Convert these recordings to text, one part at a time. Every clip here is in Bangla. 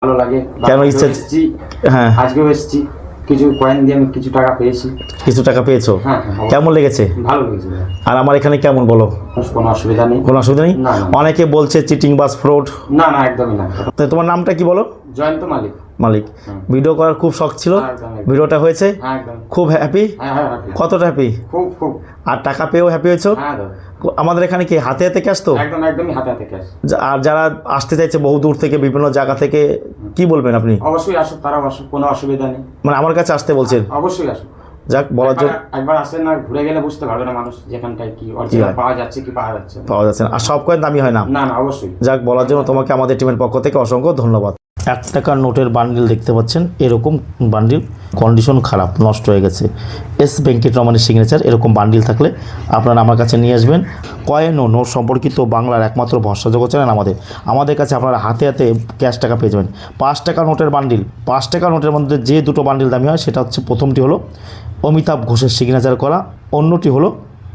ভালো লাগে। কেন ইচ্ছা? হ্যাঁ, আজকেও এসেছি, কিছু কয়েন দিয়ে আমি কিছু টাকা পেয়েছি। কিছু টাকা পেয়েছো? হ্যাঁ, কেমন লেগেছে? ভালো লেগেছে। আর আমার এখানে কেমন বলো? কোনো অসুবিধা নেই। কোনো অসুবিধা নেই? না, না। অনেকে বলছে চিটিং বাস ফ্রড। না না, একদমই না। তো তোমার নামটা কি বলো? জয়ন্ত মালিক। মালিক। ভিডিও করার খুব শখ ছিল, ভিডিওটা হয়েছে, খুব হ্যাপি। কতটা হ্যাপি? খুব খুব। আর টাকা পেয়েও হ্যাপি হয়েছো? হ্যাঁ দাদা। আমাদের এখানে কি হাতে হাতে ক্যাশ তো? একদম একদমই হাতে হাতে ক্যাশ। আর যারা আসতে চাইছে বহু দূর থেকে, বিভিন্ন জায়গা থেকে, কি বলবেন আপনি? অবশ্যই আসুক, তারাও আসুক, কোনো অসুবিধা নেই। মানে আমার কাছে আসতে বলছেন? অবশ্যই আসুক। যাক, বলার জন্য। একবার আসেন না, ঘুরে গেলে বুঝতে পারবে না মানুষ যেখানটায় কি অরিজিনাল পাওয়া যাচ্ছে কি পাওয়া যাচ্ছে পাওয়া যাচ্ছে না। আর সব কয়েন দামি হয় না? না না, অবশ্যই। যাক, বলার জন্য তোমাকে আমাদের টিমের পক্ষ থেকে অসংখ্য ধন্যবাদ। 1 টাকার নোটের বান্ডিল দেখতে পাচ্ছেন, এরকম বান্ডিল কন্ডিশন খারাপ, নষ্ট হয়ে গেছে। এস ভেঙ্কটরমণের সিগনেচার এরকম বান্ডিল থাকলে আপনারা আমার কাছে নিয়ে আসবেন। কয়েন ও নোট সম্পর্কিত বাংলার একমাত্র ভরসাযোগ্য চ্যানেল আমাদের কাছে আপনারা হাতে হাতে ক্যাশ টাকা পেয়ে যাবেন। 5 টাকা নোটের বান্ডিল, 5 টাকা নোটের মধ্যে যে দুটো বান্ডিল দামি হয় সেটা হচ্ছে, প্রথমটি হলো অমিতাভ ঘোষের সিগনেচার করা, অন্যটি হলো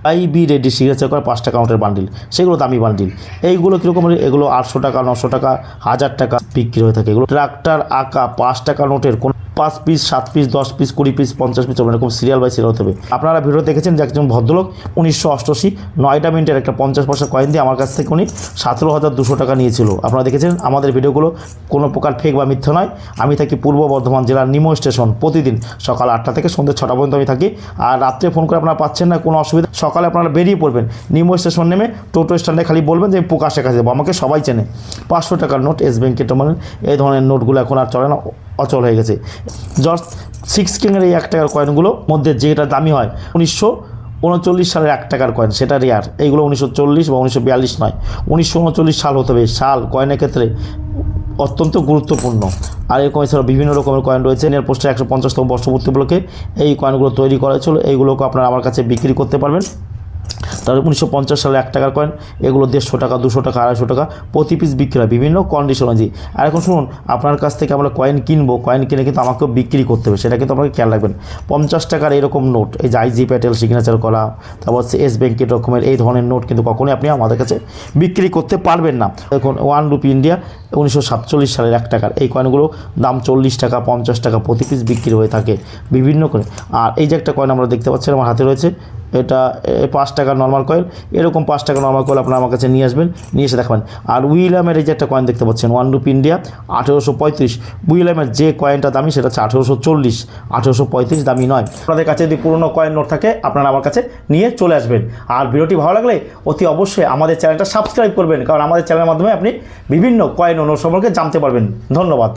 আইবি রেডি সিগনেচার করা 5 টাকা নোটের বান্ডিল। সেগুলো দামি বান্ডিল। এইগুলো কীরকম? এগুলো 800 টাকা, 900 টাকা, 1000 টাকা বিক্রি হয়ে থাকে। এগুলো ট্রাক্টর আঁকা 5 টাকা নোটের কোন 5 piece, 7 piece, 10 piece, 20 piece, 50 piece, এরকম সিরিয়াল বাই সিরিয়াল হতে হবে। আপনারা ভিডিও দেখেছেন যে একজন ভদ্রলোক 1988 9টা মিনিটের একটা 50 পয়সা কয়েন দিয়ে আমার কাছ থেকে উনি 17,200 টাকা নিয়েছিল। আপনারা দেখেছেন। আমাদের ভিডিওগুলো কোনো প্রকার ফেক বা মিথ্যা নয়। আমি থাকি পূর্ব বর্ধমান জেলার নিমো স্টেশন। প্রতিদিন সকাল 8টা থেকে সন্ধ্যে 6টা পর্যন্ত আমি থাকি। আর রাত্রে ফোন করে আপনারা পাচ্ছেন না, কোনো অসুবিধা, সকালে আপনারা বেরিয়ে পড়বেন, নিমো স্টেশন নেমে টোটো স্ট্যান্ডে খালি বলবেন যে আমি প্রকাশের কাছে যাবো, আমাকে সবাই চেনে। 500 টাকার নোট, এস ভেঙ্কটরমণের এই ধরনের নোটগুলো এখন আর চলে না, অচল হয়ে গেছে। জাস্ট 6 কিংয়ের এই 1 টাকার কয়েনগুলো মধ্যে যেটা দামি হয় 1939 সালের 1 টাকার কয়েন, সেটা রেয়ার। এইগুলো 1940 বা 1942 নয়, 1939 সাল হতে হবে। সাল কয়েনের ক্ষেত্রে অত্যন্ত গুরুত্বপূর্ণ। আর এরকম এছাড়াও বিভিন্ন রকমের কয়েন রয়েছে। এর পোস্টে 150তম বর্ষপূর্তি উপলক্ষে এই কয়েনগুলো তৈরি করা হয়েছিল। এইগুলোকে আপনারা আমার কাছে বিক্রি করতে পারবেন। তাহলে 1950 সালে 1 টাকার কয়েন, এগুলো 150 টাকা, 200 টাকা, 250 টাকা প্রতি পিস বিক্রি হয় বিভিন্ন কন্ডিশন অনুযায়ী। আর এখন শুনুন, আপনার কাছ থেকে আমরা কয়েন কিনবো, কয়েন কিনে কিন্তু আমাকেও বিক্রি করতে হবে, সেটা কিন্তু আপনাকে খেয়াল রাখবেন। 50 টাকার এরকম নোট, এই যে আইজি প্যাটেল সিগনেচার করা, তারপর হচ্ছে এস ব্যাংকের রকমের এই ধরনের নোট কিন্তু কখনোই আপনি আমাদের কাছে বিক্রি করতে পারবেন না। দেখুন, 1 রুপি ইন্ডিয়া 1947 সালের 1 টাকার এই কয়েনগুলো দাম 40 টাকা, 50 টাকা প্রতি পিস বিক্রি হয়ে থাকে বিভিন্ন করে। আর এই যে একটা কয়েন আমরা দেখতে পাচ্ছি আমার হাতে রয়েছে, এটা 5 টাকার নর্মাল কয়েন। এরকম 5 টাকার নর্মাল কয়েন আপনারা আমার কাছে নিয়ে আসবেন, নিয়ে এসে দেখাবেন। আর উইলিয়ামের এই যে একটা কয়েন দেখতে পাচ্ছেন, 1 রুপি ইন্ডিয়া 1835। উইলিয়ামের যে কয়েনটা দামি সেটা হচ্ছে 1840, 1835 দামি নয়। আপনাদের কাছে যদি পুরনো কয়েন নোট থাকে আপনারা আমার কাছে নিয়ে চলে আসবেন। আর ভিডিওটি ভালো লাগলে অতি অবশ্যই আমাদের চ্যানেলটা সাবস্ক্রাইব করবেন, কারণ আমাদের চ্যানেলের মাধ্যমে আপনি বিভিন্ন কয়েন ও নোট সম্পর্কে জানতে পারবেন। ধন্যবাদ।